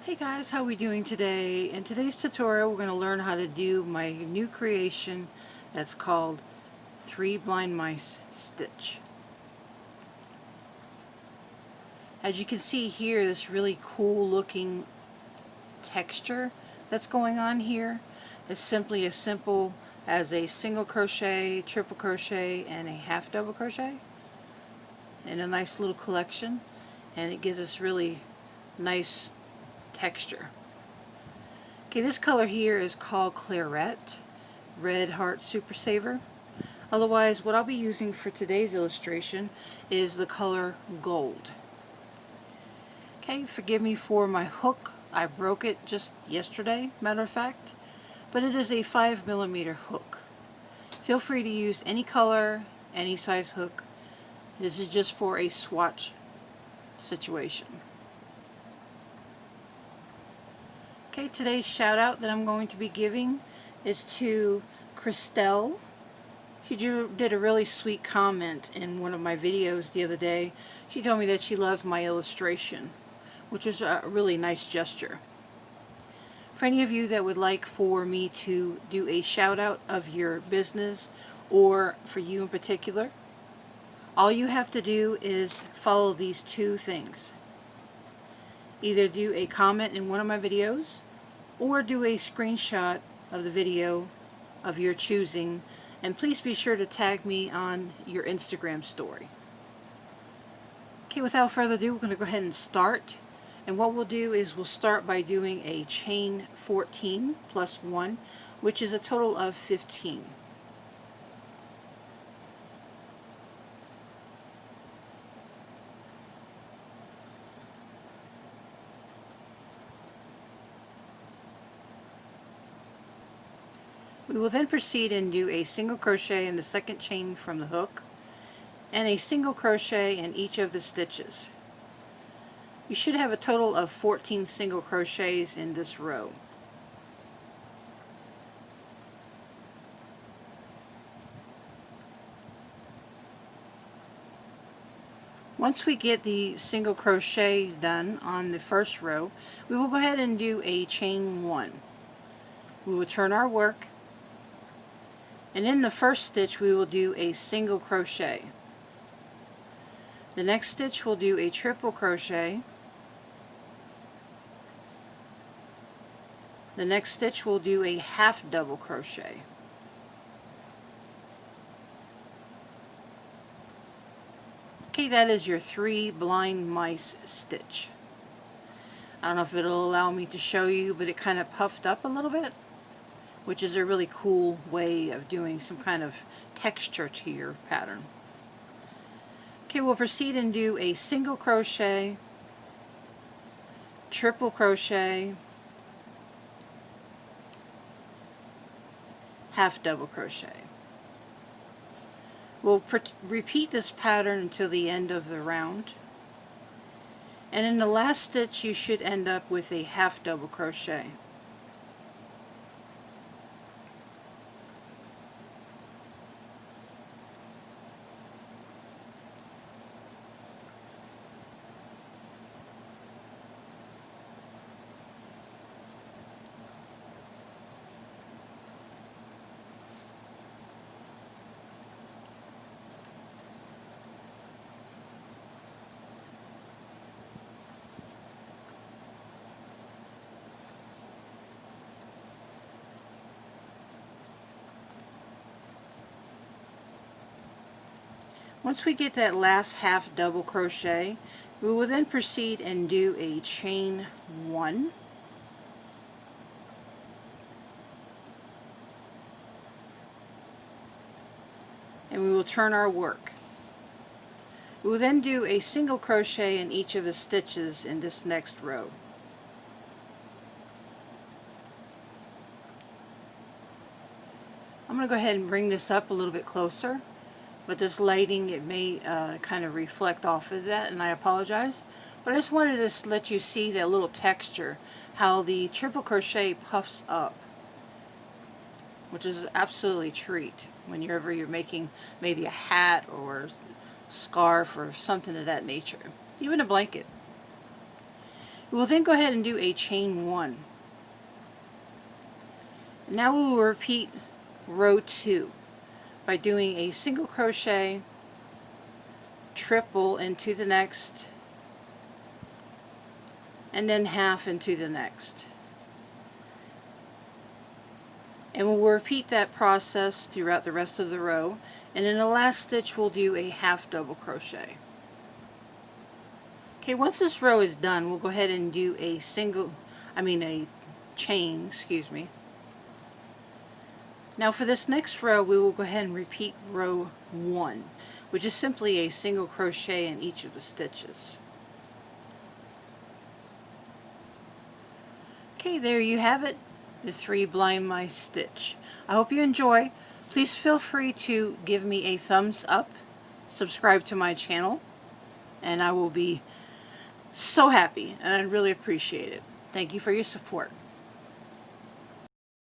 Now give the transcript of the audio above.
Hey guys, how are we doing today? In today's tutorial we're going to learn how to do my new creation that's called 3 blind mice stitch. As you can see here, this really cool looking texture that's going on here is simply as simple as a single crochet, triple crochet, and a half double crochet in a nice little collection, and it gives us really nice texture. Okay, this color here is called Claret, Red Heart Super Saver. Otherwise, what I'll be using for today's illustration is the color Gold. Okay, forgive me for my hook. I broke it just yesterday, matter of fact, but it is a 5mm hook. Feel free to use any color, any size hook. This is just for a swatch situation. Okay, today's shout out that I'm going to be giving is to Christelle. She did a really sweet comment in one of my videos the other day. She told me that she loved my illustration, which is a really nice gesture. For any of you that would like for me to do a shout out of your business, or for you in particular, all you have to do is follow these two things. Either do a comment in one of my videos, or do a screenshot of the video of your choosing, and please be sure to tag me on your Instagram story. Okay, without further ado, we're going to go ahead and start. And what we'll do is we'll start by doing a chain 14 plus 1, which is a total of 15. We will then proceed and do a single crochet in the second chain from the hook and a single crochet in each of the stitches. You should have a total of 14 single crochets in this row. Once we get the single crochet done on the first row, we will go ahead and do a chain 1. We will turn our work, and in the first stitch we will do a single crochet. The next stitch we'll do a triple crochet. The next stitch we'll do a half double crochet. Okay, that is your 3 blind mice stitch. I don't know if it'll allow me to show you, but it kind of puffed up a little bit, which is a really cool way of doing some kind of texture to your pattern. Okay, we'll proceed and do a single crochet, triple crochet, half double crochet. We'll repeat this pattern until the end of the round, and in the last stitch you should end up with a half double crochet. Once we get that last half double crochet, we will then proceed and do a chain 1. And we will turn our work. We will then do a single crochet in each of the stitches in this next row. I'm going to go ahead and bring this up a little bit closer. But this lighting, it may kind of reflect off of that, and I apologize. But I just wanted to let you see that little texture, how the triple crochet puffs up, which is absolutely a treat whenever you're making maybe a hat or scarf or something of that nature, even a blanket. We will then go ahead and do a chain 1. Now we will repeat row 2 by doing a single crochet, triple into the next, and then half into the next. And we'll repeat that process throughout the rest of the row, and in the last stitch we'll do a half double crochet. Okay, once this row is done, we'll go ahead and do a chain, excuse me. Now for this next row, we will go ahead and repeat row 1, which is simply a single crochet in each of the stitches. Okay, there you have it, the 3 blind mice stitch. I hope you enjoy. Please feel free to give me a thumbs up, subscribe to my channel, and I will be so happy, and I'd really appreciate it. Thank you for your support.